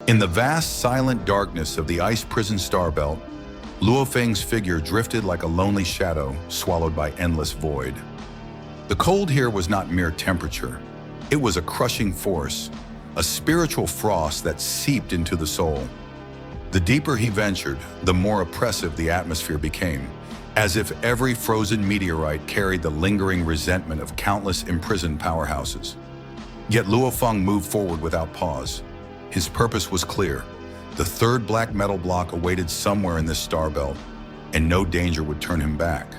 In the vast, silent darkness of the ice prison star belt, Luo Feng's figure drifted like a lonely shadow swallowed by endless void. The cold here was not mere temperature. It was a crushing force, a spiritual frost that seeped into the soul. The deeper he ventured, the more oppressive the atmosphere became, as if every frozen meteorite carried the lingering resentment of countless imprisoned powerhouses. Yet Luo Feng moved forward without pause. His purpose was clear. The third black metal block awaited somewhere in this star belt, and no danger would turn him back.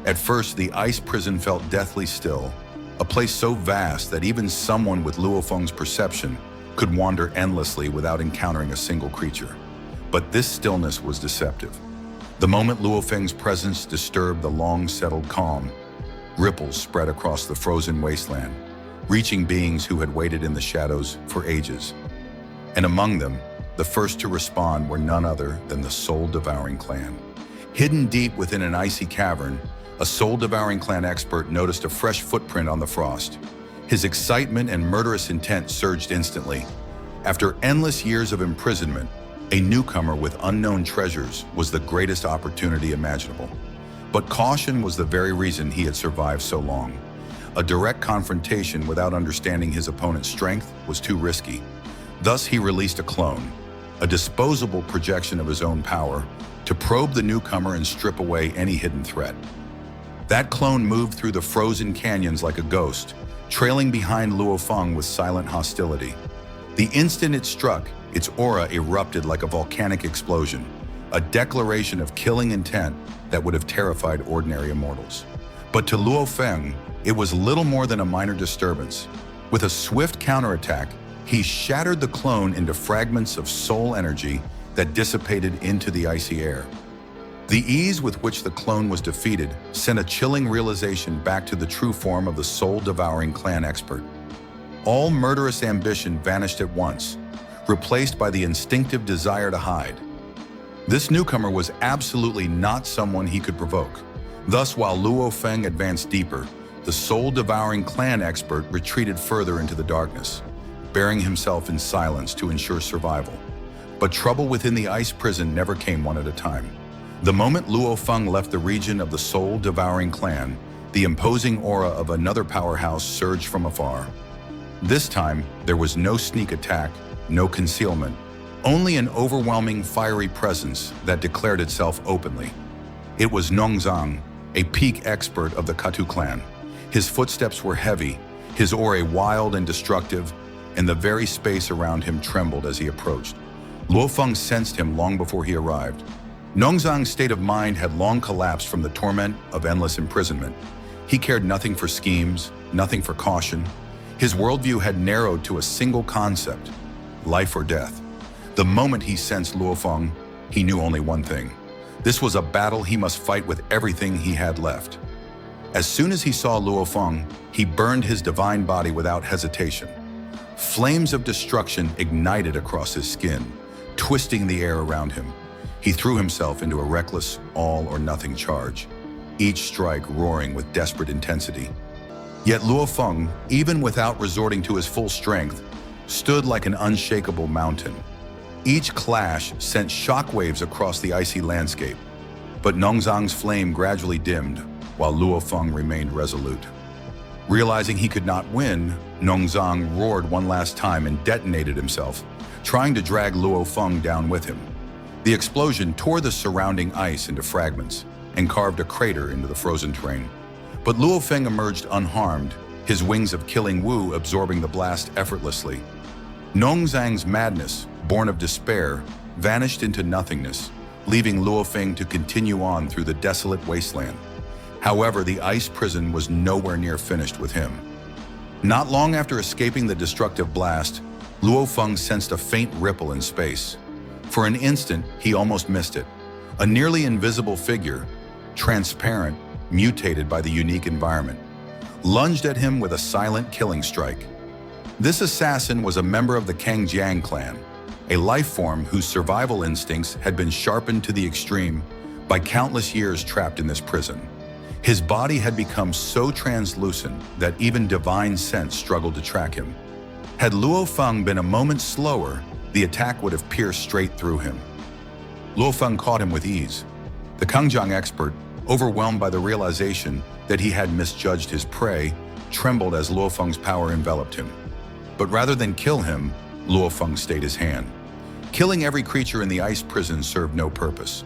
At first, the ice prison felt deathly still, a place so vast that even someone with Luo Feng's perception could wander endlessly without encountering a single creature. But this stillness was deceptive. The moment Luo Feng's presence disturbed the long-settled calm, ripples spread across the frozen wasteland, reaching beings who had waited in the shadows for ages. And among them, the first to respond were none other than the Soul Devouring Clan. Hidden deep within an icy cavern, a Soul Devouring Clan expert noticed a fresh footprint on the frost. His excitement and murderous intent surged instantly. After endless years of imprisonment, a newcomer with unknown treasures was the greatest opportunity imaginable. But caution was the very reason he had survived so long. A direct confrontation without understanding his opponent's strength was too risky. Thus, he released a clone, a disposable projection of his own power, to probe the newcomer and strip away any hidden threat. That clone moved through the frozen canyons like a ghost, trailing behind Luo Feng with silent hostility. The instant it struck, its aura erupted like a volcanic explosion, a declaration of killing intent that would have terrified ordinary immortals. But to Luo Feng, it was little more than a minor disturbance. With a swift counterattack, he shattered the clone into fragments of soul energy that dissipated into the icy air. The ease with which the clone was defeated sent a chilling realization back to the true form of the Soul Devouring Clan expert. All murderous ambition vanished at once, replaced by the instinctive desire to hide. This newcomer was absolutely not someone he could provoke. Thus, while Luo Feng advanced deeper, the Soul Devouring Clan expert retreated further into the darkness, burying himself in silence to ensure survival. But trouble within the ice prison never came one at a time. The moment Luo Feng left the region of the Soul Devouring Clan, the imposing aura of another powerhouse surged from afar. This time, there was no sneak attack, no concealment, only an overwhelming fiery presence that declared itself openly. It was Nong Xang, a peak expert of the Katu Clan. His footsteps were heavy, his aura wild and destructive, and the very space around him trembled as he approached. Luo Feng sensed him long before he arrived. Nong Xang's state of mind had long collapsed from the torment of endless imprisonment. He cared nothing for schemes, nothing for caution. His worldview had narrowed to a single concept: life or death. The moment he sensed Luo Feng, he knew only one thing. This was a battle he must fight with everything he had left. As soon as he saw Luo Feng, he burned his divine body without hesitation. Flames of destruction ignited across his skin, twisting the air around him. He threw himself into a reckless, all-or-nothing charge, each strike roaring with desperate intensity. Yet Luo Feng, even without resorting to his full strength, stood like an unshakable mountain. Each clash sent shockwaves across the icy landscape, but Nong Xang's flame gradually dimmed, while Luo Feng remained resolute. Realizing he could not win, Nong Xang roared one last time and detonated himself, trying to drag Luo Feng down with him. The explosion tore the surrounding ice into fragments and carved a crater into the frozen terrain. But Luo Feng emerged unharmed, his wings of killing Wu absorbing the blast effortlessly. Nong Xang's madness, born of despair, vanished into nothingness, leaving Luo Feng to continue on through the desolate wasteland. However, the ice prison was nowhere near finished with him. Not long after escaping the destructive blast, Luo Feng sensed a faint ripple in space. For an instant, he almost missed it. A nearly invisible figure, transparent, mutated by the unique environment, lunged at him with a silent killing strike. This assassin was a member of the Cangjiang Clan, a life form whose survival instincts had been sharpened to the extreme by countless years trapped in this prison. His body had become so translucent that even divine sense struggled to track him. Had Luo Feng been a moment slower, the attack would have pierced straight through him. Luo Feng caught him with ease. The Cangjiang expert, overwhelmed by the realization that he had misjudged his prey, trembled as Luo Feng's power enveloped him. But rather than kill him, Luo Feng stayed his hand. Killing every creature in the ice prison served no purpose,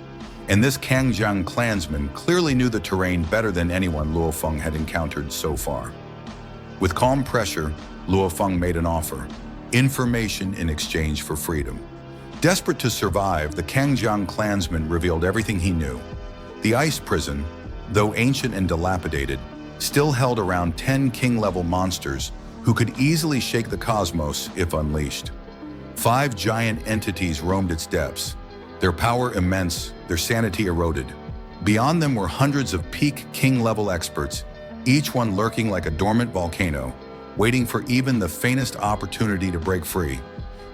and this Cangjiang clansman clearly knew the terrain better than anyone Luo Feng had encountered so far. With calm pressure, Luo Feng made an offer: information in exchange for freedom. Desperate to survive, the Cangjiang clansman revealed everything he knew. The ice prison, though ancient and dilapidated, still held around 10 king-level monsters who could easily shake the cosmos if unleashed. 5 giant entities roamed its depths, their power immense, their sanity eroded. Beyond them were hundreds of peak king-level experts, each one lurking like a dormant volcano, waiting for even the faintest opportunity to break free.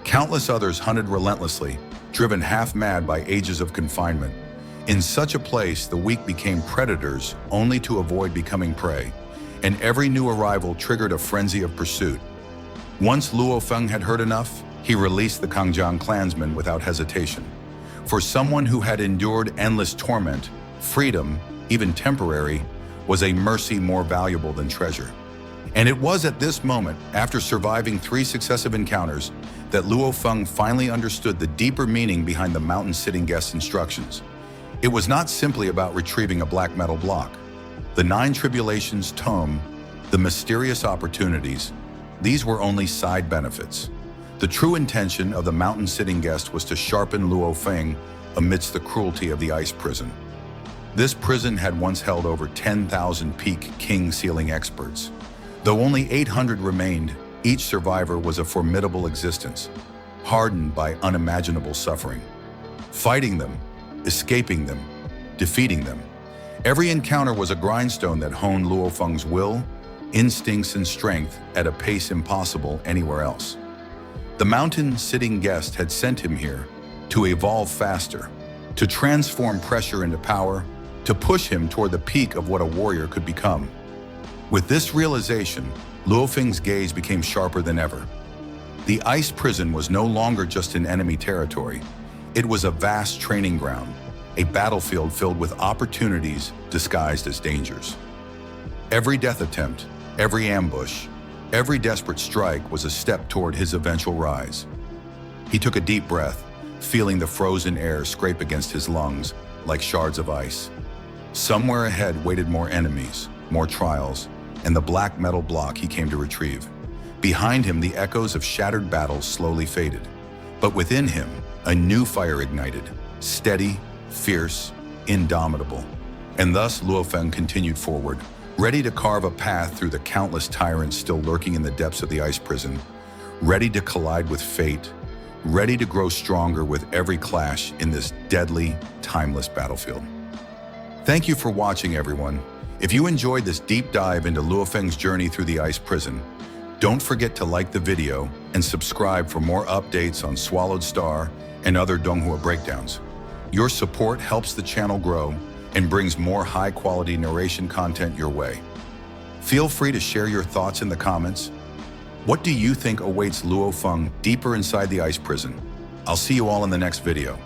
Countless others hunted relentlessly, driven half-mad by ages of confinement. In such a place, the weak became predators only to avoid becoming prey, and every new arrival triggered a frenzy of pursuit. Once Luo Feng had heard enough, he released the Cangjiang clansman without hesitation. For someone who had endured endless torment, freedom, even temporary, was a mercy more valuable than treasure. And it was at this moment, after surviving 3 successive encounters, that Luo Feng finally understood the deeper meaning behind the mountain-sitting guest's instructions. It was not simply about retrieving a black metal block. The 9 Tribulations tome, the mysterious opportunities, these were only side benefits. The true intention of the mountain-sitting guest was to sharpen Luo Feng amidst the cruelty of the ice prison. This prison had once held over 10,000 peak king-sealing experts. Though only 800 remained, each survivor was a formidable existence, hardened by unimaginable suffering. Fighting them, escaping them, defeating them. Every encounter was a grindstone that honed Luo Feng's will, instincts, and strength at a pace impossible anywhere else. The mountain-sitting guest had sent him here to evolve faster, to transform pressure into power, to push him toward the peak of what a warrior could become. With this realization, Luo Feng's gaze became sharper than ever. The ice prison was no longer just an enemy territory. It was a vast training ground, a battlefield filled with opportunities disguised as dangers. Every death attempt, every ambush, every desperate strike was a step toward his eventual rise. He took a deep breath, feeling the frozen air scrape against his lungs like shards of ice. Somewhere ahead waited more enemies, more trials, and the black metal block he came to retrieve. Behind him, the echoes of shattered battles slowly faded. But within him, a new fire ignited, steady, fierce, indomitable. And thus Luo Feng continued forward, ready to carve a path through the countless tyrants still lurking in the depths of the ice prison, ready to collide with fate, ready to grow stronger with every clash in this deadly, timeless battlefield. Thank you for watching, everyone. If you enjoyed this deep dive into Luo Feng's journey through the ice prison, don't forget to like the video and subscribe for more updates on Swallowed Star and other Donghua breakdowns. Your support helps the channel grow and brings more high-quality narration content your way. Feel free to share your thoughts in the comments. What do you think awaits Luo Feng deeper inside the ice prison? I'll see you all in the next video.